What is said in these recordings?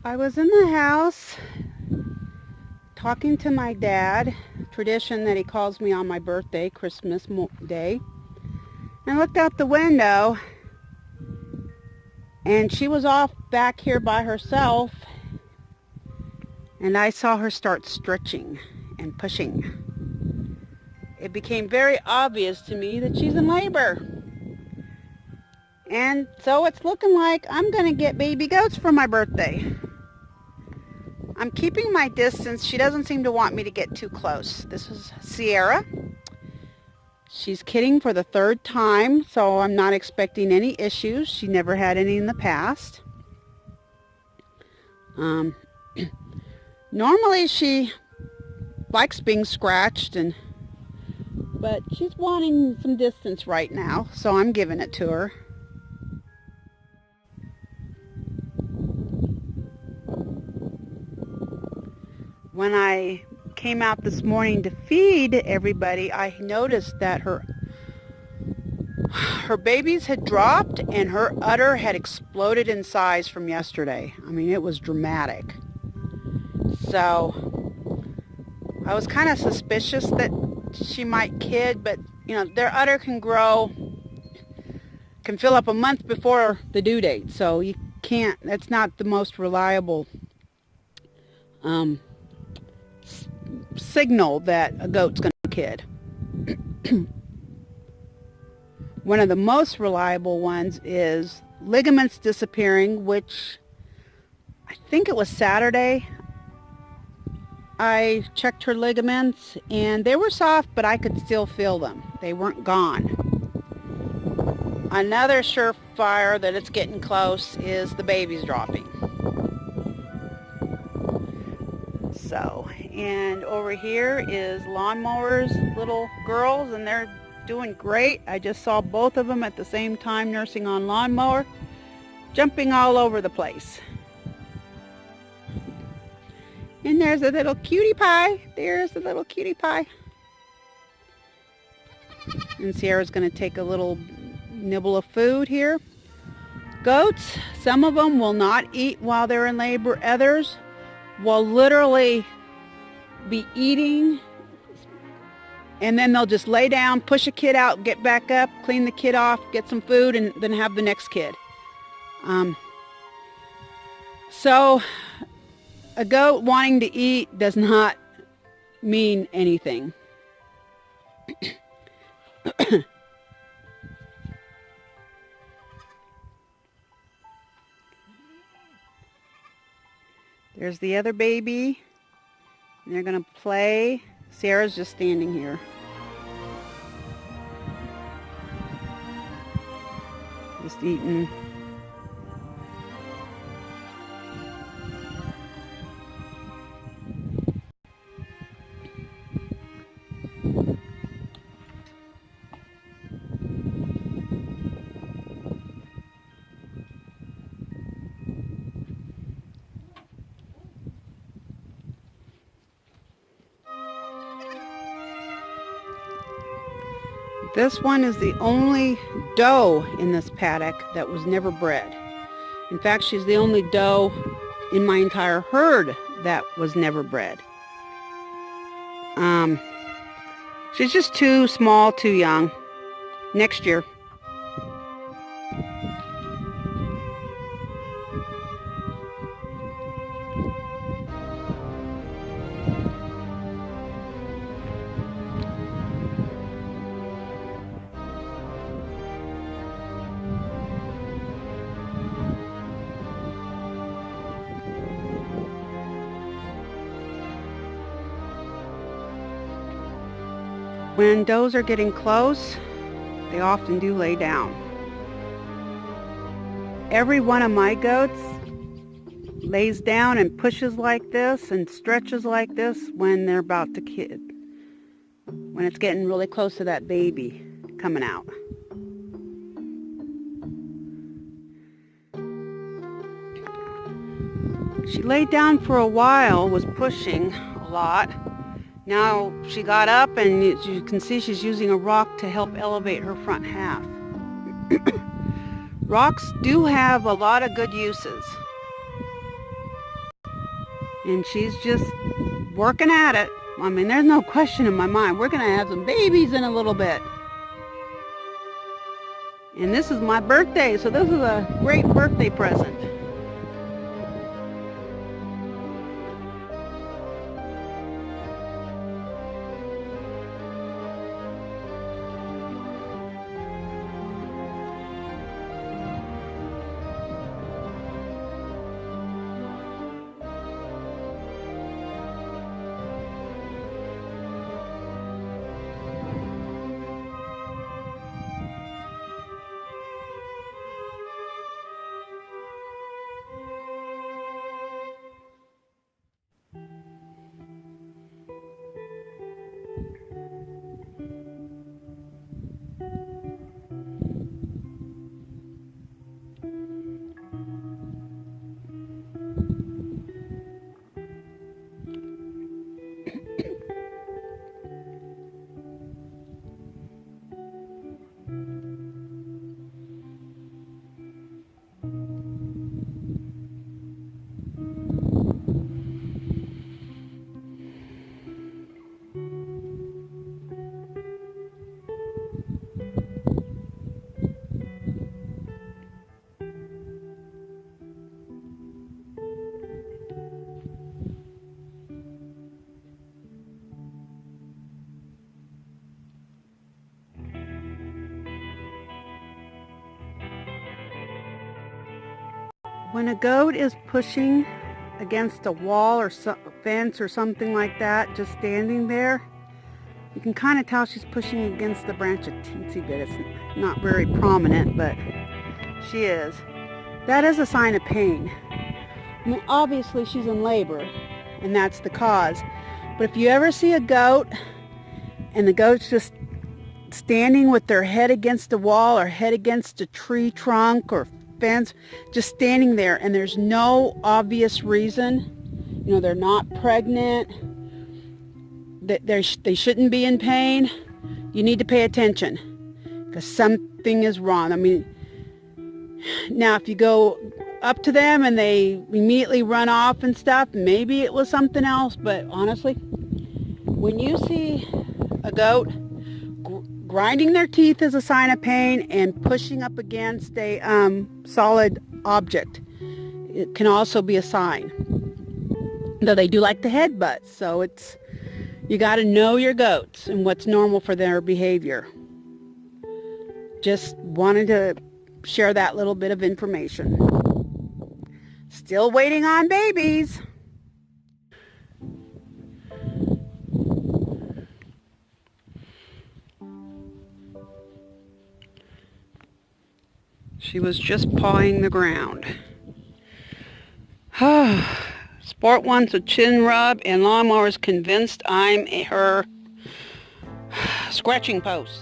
I was in the house talking to my dad, tradition that he calls me on my birthday, Christmas Day, and looked out the window, and she was off back here by herself, and I saw her start stretching and pushing. It became very obvious to me that she's in labor. And so it's looking like I'm going to get baby goats for my birthday. I'm keeping my distance. She doesn't seem to want me to get too close. This is Sierra. She's kidding for the third time, so I'm not expecting any issues. She never had any in the past. Normally she likes being scratched, but she's wanting some distance right now, so I'm giving it to her. When I came out this morning to feed everybody, I noticed that her babies had dropped and her udder had exploded in size from yesterday. I mean, it was dramatic. So I was kind of suspicious that she might kid, but you know, their udder can fill up a month before the due date. So you can't, that's not the most reliable signal that a goat's going to kid. One of the most reliable ones is ligaments disappearing, which I think it was Saturday. I checked her ligaments and they were soft, but I could still feel them. They weren't gone. Another surefire that it's getting close is the babies dropping. So, and over here is Lawnmower's little girls, and they're doing great. I just saw both of them at the same time nursing on Lawnmower, jumping all over the place. And there's a little cutie pie. There's a little cutie pie. And Sierra's going to take a little nibble of food here. Goats, some of them will not eat while they're in labor. Others will literally be eating, and then they'll just lay down, push a kid out, get back up, clean the kid off, get some food, and then have the next kid. So a goat wanting to eat does not mean anything. There's the other baby, and they're going to play. Sarah's just standing here. Just eating. This one is the only doe in this paddock that was never bred. In fact, she's the only doe in my entire herd that was never bred. She's just too small, too young. Next year. When does are getting close, they often do lay down. Every one of my goats lays down and pushes like this and stretches like this when they're about to kid. When it's getting really close to that baby coming out. She laid down for a while, was pushing a lot. Now she got up, and as you can see, she's using a rock to help elevate her front half. Rocks do have a lot of good uses. And she's just working at it. I mean, there's no question in my mind. We're going to have some babies in a little bit. And this is my birthday, so this is a great birthday present. When a goat is pushing against a wall or fence or something like that, just standing there, you can kind of tell she's pushing against the branch a teensy bit. It's not very prominent, but she is. That is a sign of pain. I mean, obviously she's in labor, and that's the cause. But if you ever see a goat, and the goat's just standing with their head against a wall or head against a tree trunk or fence, just standing there, and there's no obvious reason, they're not pregnant, that they shouldn't be in pain, you need to pay attention because something is wrong. I mean, now if you go up to them and they immediately run off and stuff, maybe it was something else, but honestly, when you see a goat grinding their teeth is a sign of pain, and pushing up against a solid object, it can also be a sign. Though they do like to headbutt, so you got to know your goats and what's normal for their behavior. Just wanted to share that little bit of information. Still waiting on babies. She was just pawing the ground. Sport wants a chin rub, and Lawnmower's convinced I'm her scratching post.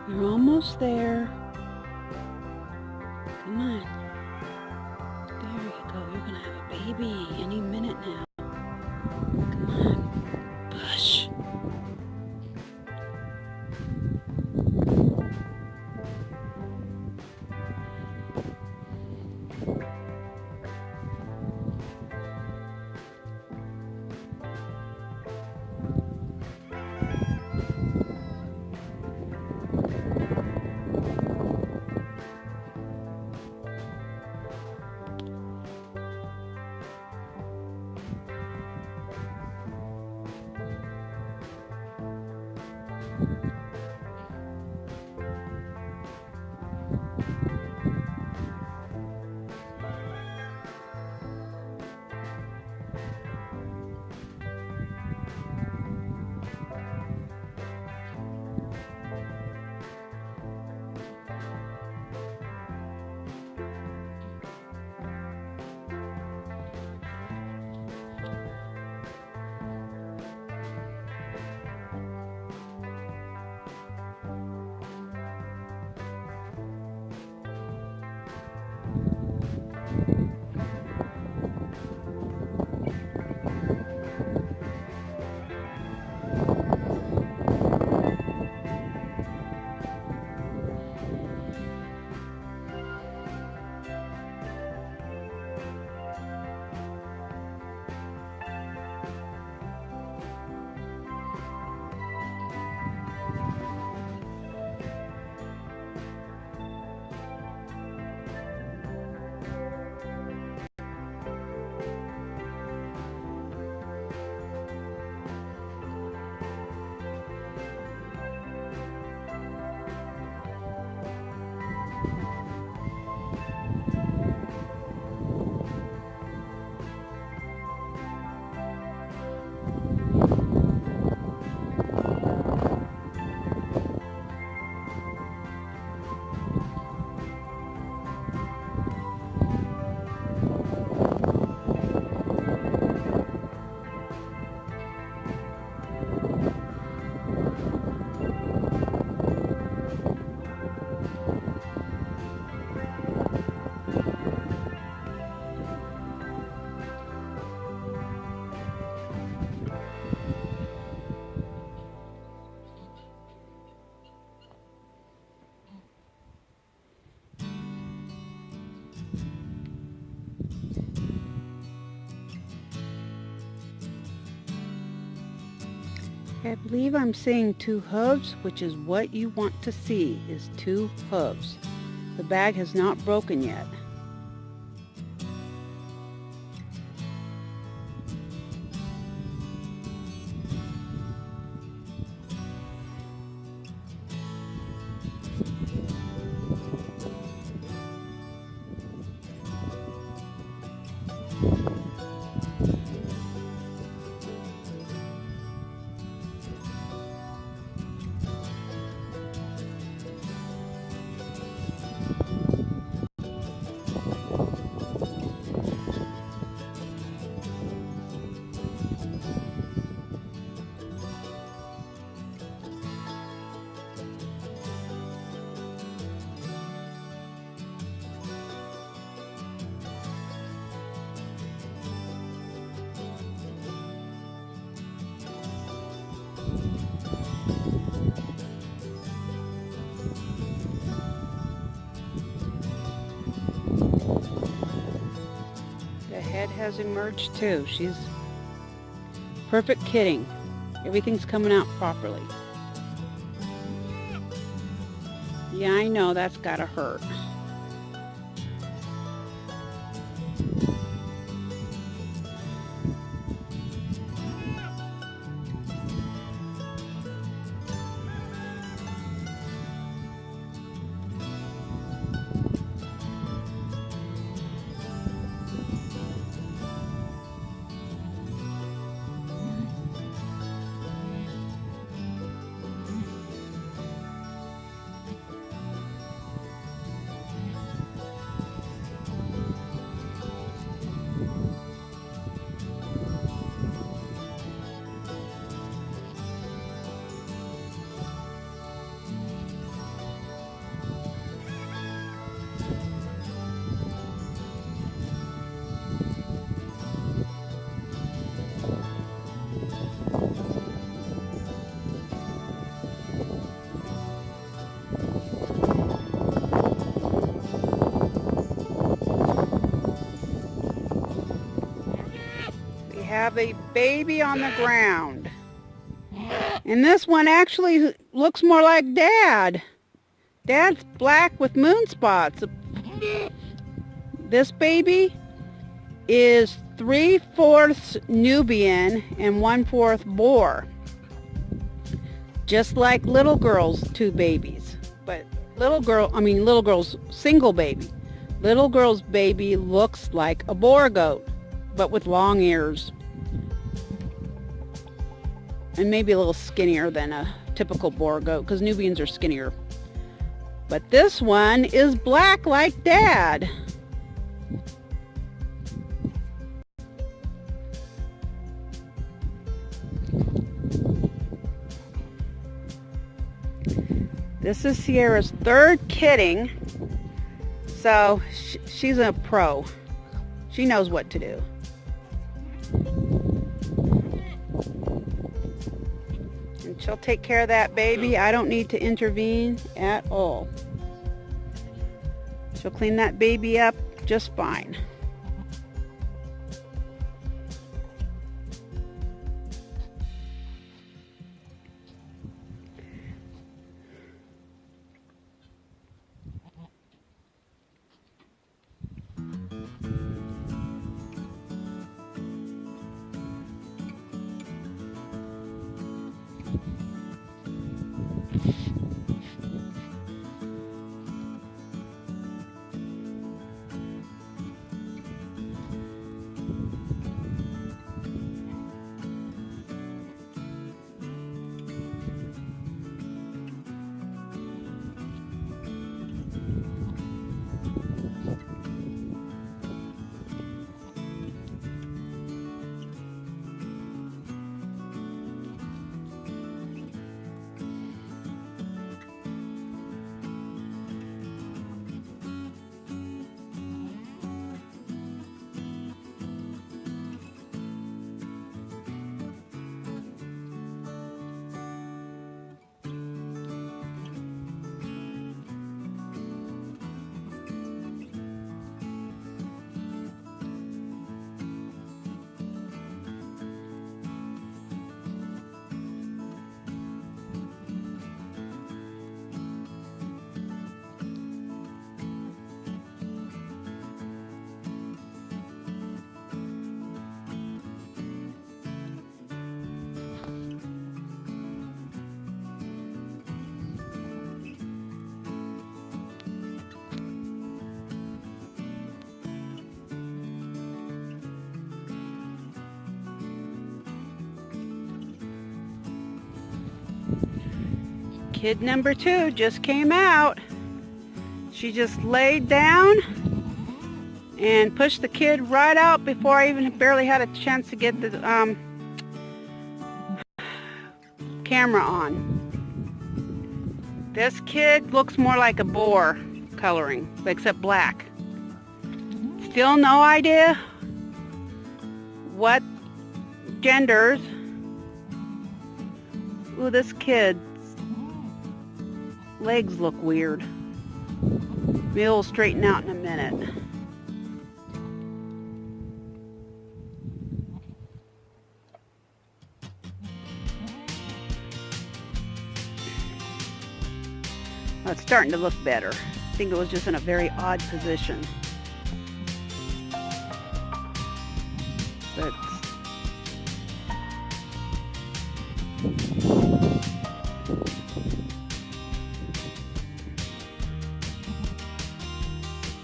You're almost there. on. There you go. You're going to have a baby any minute now. Come on. Push. I believe I'm seeing 2 hooves, which is what you want to see, is 2 hooves. The bag has not broken yet. The head has emerged too. She's perfect kidding. Everything's coming out properly. Yeah, I know that's gotta hurt. have a baby on the ground. And this one actually looks more like Dad. Dad's black with moon spots. This baby is 3/4 Nubian and 1/4 Boer. Just like little girl's two babies. But little girl's single baby. Little girl's baby looks like a Boer goat, but with long ears. And maybe a little skinnier than a typical Boer goat, because Nubians are skinnier. But this one is black like Dad. This is Sierra's third kidding, so she's a pro. She knows what to do. And she'll take care of that baby. I don't need to intervene at all. She'll clean that baby up just fine. Kid number 2 just came out. She just laid down and pushed the kid right out before I even barely had a chance to get the camera on. This kid looks more like a Boer coloring, except black. Still no idea what genders. Ooh, this kid's legs look weird. Maybe it'll straighten out in a minute. Well, it's starting to look better. I think it was just in a very odd position. But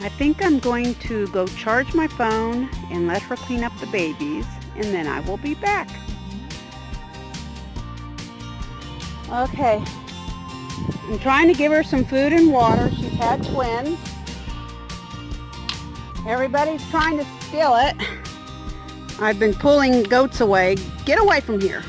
I think I'm going to go charge my phone and let her clean up the babies, and then I will be back. Okay, I'm trying to give her some food and water. She's had twins. Everybody's trying to steal it. I've been pulling goats away. Get away from here.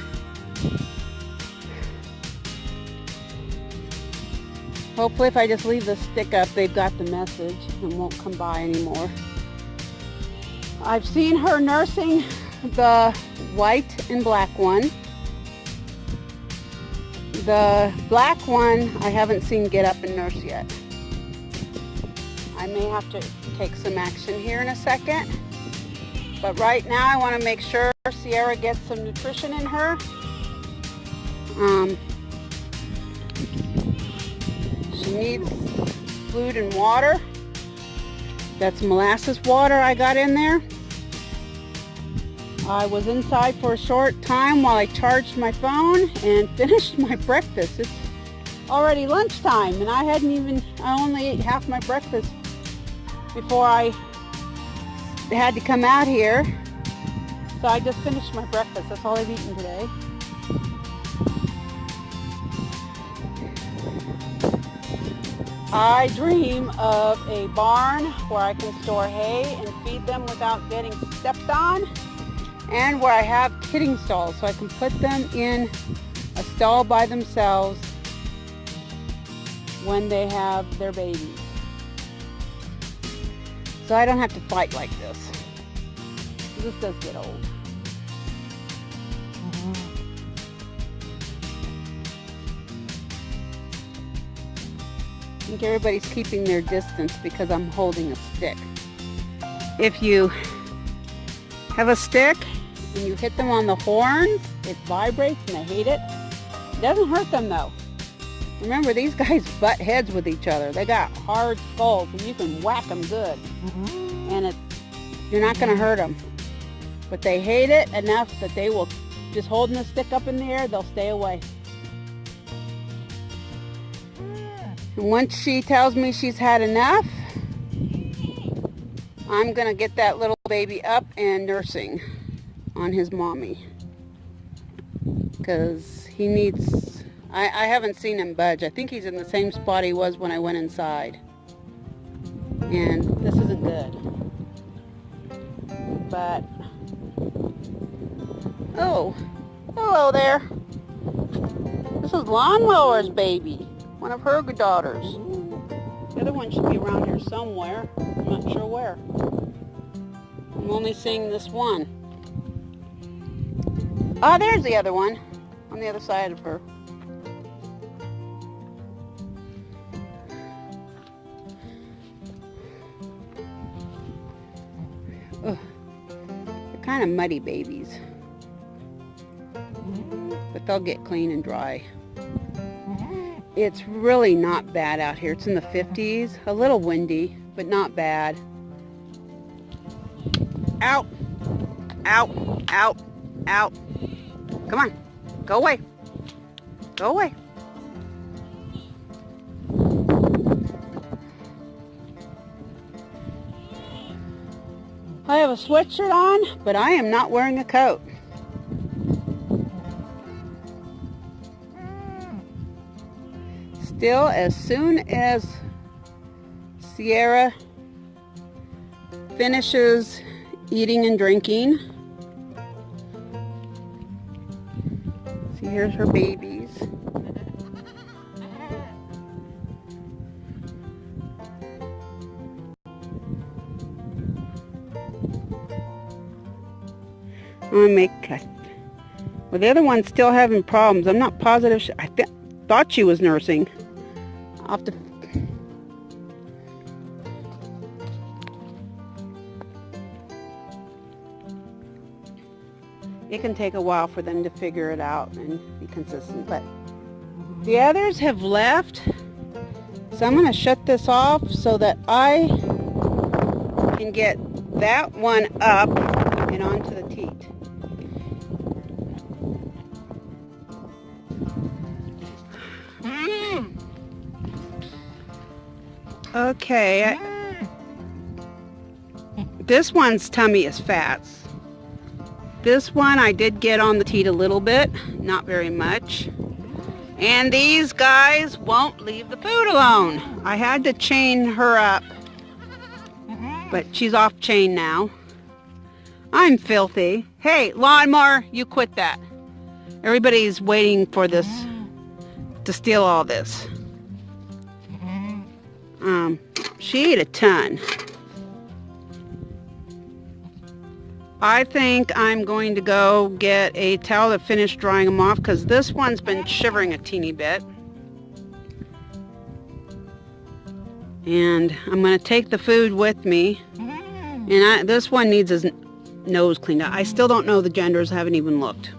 Hopefully if I just leave the stick up, they've got the message and won't come by anymore. I've seen her nursing the white and black one. The black one I haven't seen get up and nurse yet. I may have to take some action here in a second. But right now I want to make sure Sierra gets some nutrition in her. She needs food and water. That's molasses water I got in there. I was inside for a short time while I charged my phone and finished my breakfast. It's already lunchtime and I only ate half my breakfast before I had to come out here. So I just finished my breakfast. That's all I've eaten today. I dream of a barn where I can store hay and feed them without getting stepped on, and where I have kidding stalls so I can put them in a stall by themselves when they have their babies. So I don't have to fight like this. This does get old. I think everybody's keeping their distance because I'm holding a stick. If you have a stick and you hit them on the horns, it vibrates and they hate it. It doesn't hurt them though. Remember, these guys butt heads with each other. They got hard skulls and you can whack them good. And you're not going to hurt them. But they hate it enough that they will, just holding the stick up in the air, they'll stay away. And once she tells me she's had enough, I'm going to get that little baby up and nursing on his mommy. Because he needs, I haven't seen him budge. I think he's in the same spot he was when I went inside. And this isn't good. But, oh, hello there. This is Lawnmower's baby. One of her daughters. The other one should be around here somewhere. I'm not sure where. I'm only seeing this one. Ah, there's the other one. On the other side of her. Ugh. They're kind of muddy babies. But they'll get clean and dry. It's really not bad out here. It's in the 50s. A little windy, but not bad. Out. Out. Out. Out. Come on. Go away. Go away. I have a sweatshirt on, but I am not wearing a coat. Still, as soon as Sierra finishes eating and drinking, see, here's her babies. I'm gonna make well, the other one's still having problems. I'm not positive. I thought she was nursing. I'll have to... It can take a while for them to figure it out and be consistent, but the others have left, so I'm going to shut this off so that I can get that one up and onto the teat. Okay, this one's tummy is fat. This one I did get on the teat a little bit, not very much. And these guys won't leave the food alone. I had to chain her up, but she's off chain now. I'm filthy. Hey, lawnmower, you quit that. Everybody's waiting for this, to steal all this. She ate a ton. I think I'm going to go get a towel to finish drying them off because this one's been shivering a teeny bit. And I'm going to take the food with me. And this one needs nose cleaned out. I still don't know the genders, haven't even looked.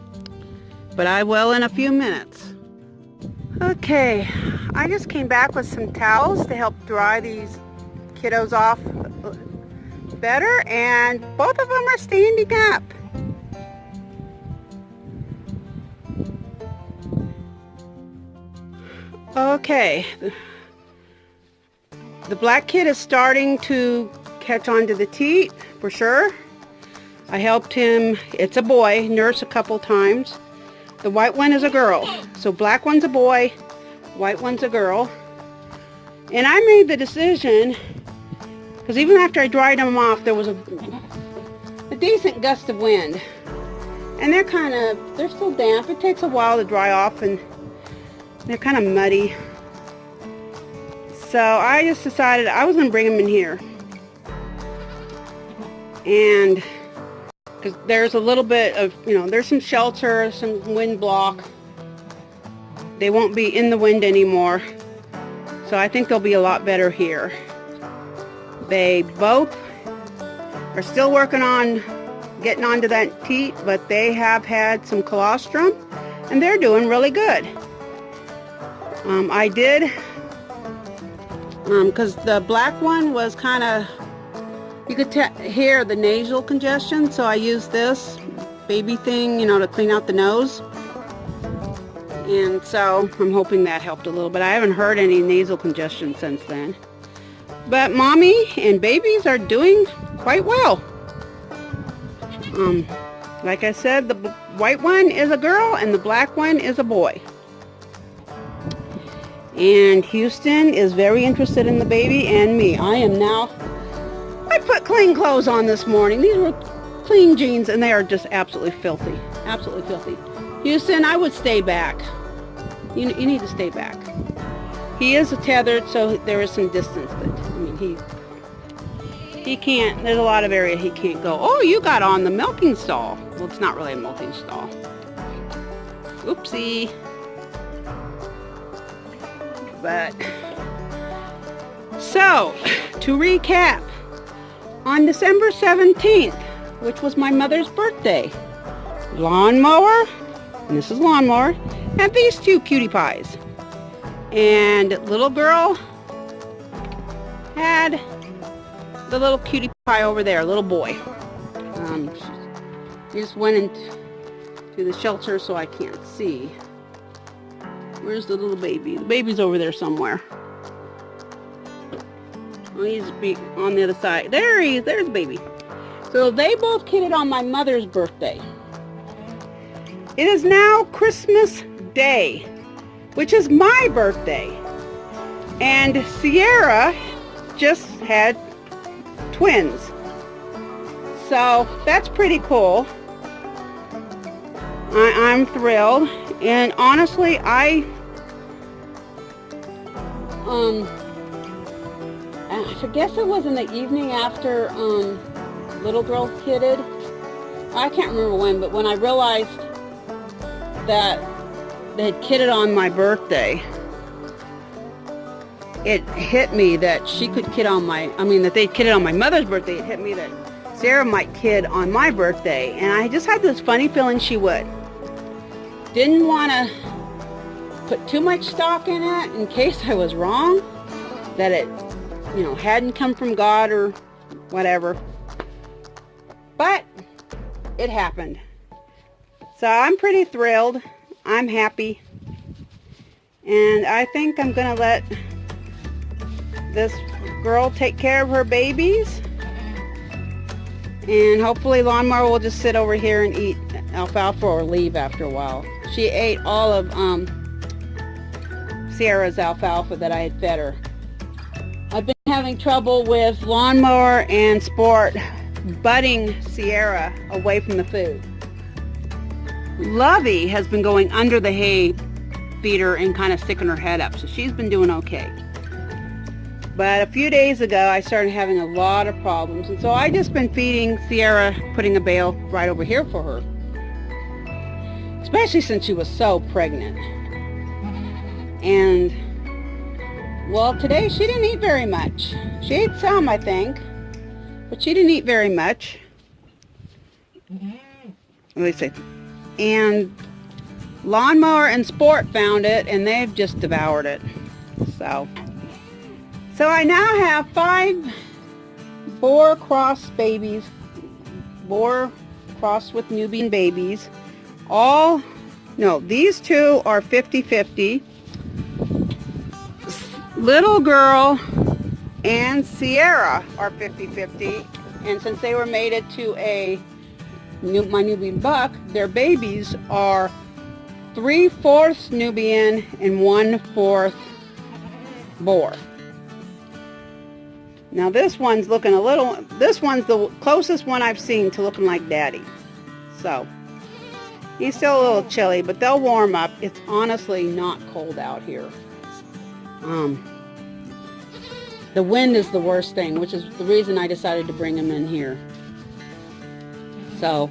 But I will in a few minutes. Okay, I just came back with some towels to help dry these kiddos off better, and both of them are standing up. Okay, the black kid is starting to catch on to the teat for sure. I helped him, it's a boy, nurse a couple times. The white one is a girl. So black one's a boy, white one's a girl. And I made the decision, because even after I dried them off, there was a decent gust of wind. And they're still damp. It takes a while to dry off, and they're kind of muddy. So I just decided I was going to bring them in here. And because there's a little bit of, there's some shelter, some wind block. They won't be in the wind anymore. So I think they'll be a lot better here. They both are still working on getting onto that teat, but they have had some colostrum and they're doing really good. I did, because the black one was kind of, you could hear the nasal congestion, so I used this baby thing, to clean out the nose. And so I'm hoping that helped a little bit. I haven't heard any nasal congestion since then. But mommy and babies are doing quite well. Like I said, the white one is a girl and the black one is a boy. And Houston is very interested in the baby and me. I put clean clothes on this morning. These were clean jeans and they are just absolutely filthy. Absolutely filthy. Houston, I would stay back. You need to stay back. He is tethered, so there is some distance that, he can't, there's a lot of area he can't go. Oh, you got on the milking stall. Well, it's not really a milking stall. Oopsie. But, so, to recap, on December 17th, which was my mother's birthday, Lawnmower, and this is Lawnmower, had these two cutie pies. And little girl had the little cutie pie over there, little boy. She just went into the shelter so I can't see. Where's the little baby? The baby's over there somewhere. Oh, he's on the other side. There he is. There's the baby. So they both kidded on my mother's birthday. It is now Christmas Day, which is my birthday. And Sierra just had twins. So that's pretty cool. I'm thrilled. And honestly, I guess it was in the evening after little girl kidded. I can't remember when, but when I realized that they had kidded on my birthday, it hit me that she could kid on that they kidded on my mother's birthday. It hit me that Sarah might kid on my birthday, and I just had this funny feeling she would. Didn't want to put too much stock in it in case I was wrong, that it, hadn't come from God or whatever. But it happened. So I'm pretty thrilled. I'm happy. And I think I'm going to let this girl take care of her babies. And hopefully Lawnmower will just sit over here and eat alfalfa or leave after a while. She ate all of Sierra's alfalfa that I had fed her. I've been having trouble with Lawnmower and Sport butting Sierra away from the food. Lovey has been going under the hay feeder and kind of sticking her head up, so she's been doing okay. But a few days ago, I started having a lot of problems, and so I just been feeding Sierra, putting a bale right over here for her, especially since she was so pregnant. And well, today she didn't eat very much. She ate some, I think, but she didn't eat very much. What do they say? And Lawnmower and Sport found it, and they've just devoured it. So I now have 5 boar cross babies, boar crossed with Nubian babies. These 2 are 50-50. Little Girl and Sierra are 50-50. And since they were mated to my Nubian buck, their babies are 3/4 Nubian and 1/4 boar. Now this one's looking this one's the closest one I've seen to looking like Daddy. So he's still a little chilly, but they'll warm up. It's honestly not cold out here. The wind is the worst thing, which is the reason I decided to bring him in here. So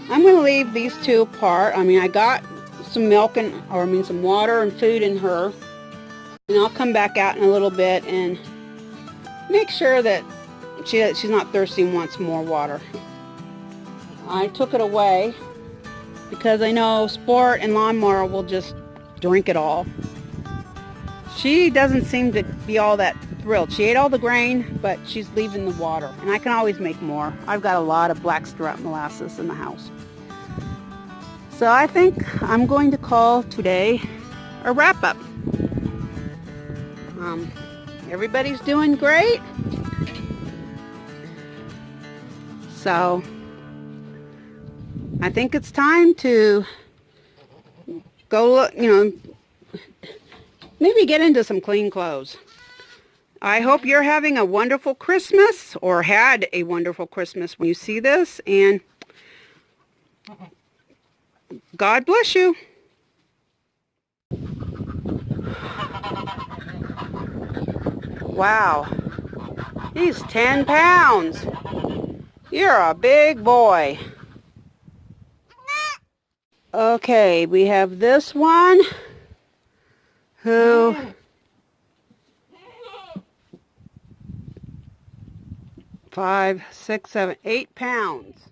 I'm going to leave these 2 apart. I mean, I got some milk some water and food in her. And I'll come back out in a little bit and make sure that she's not thirsty and wants more water. I took it away because I know Sport and Lawnmower will just drink it all. She doesn't seem to be all that thrilled. She ate all the grain, but she's leaving the water. And I can always make more. I've got a lot of blackstrap molasses in the house. So I think I'm going to call today a wrap-up. Everybody's doing great. So I think it's time to go look, maybe get into some clean clothes. I hope you're having a wonderful Christmas, or had a wonderful Christmas when you see this, and God bless you. Wow, he's 10 pounds. You're a big boy. Okay, we have this one who 5, 6, 7, 8 pounds.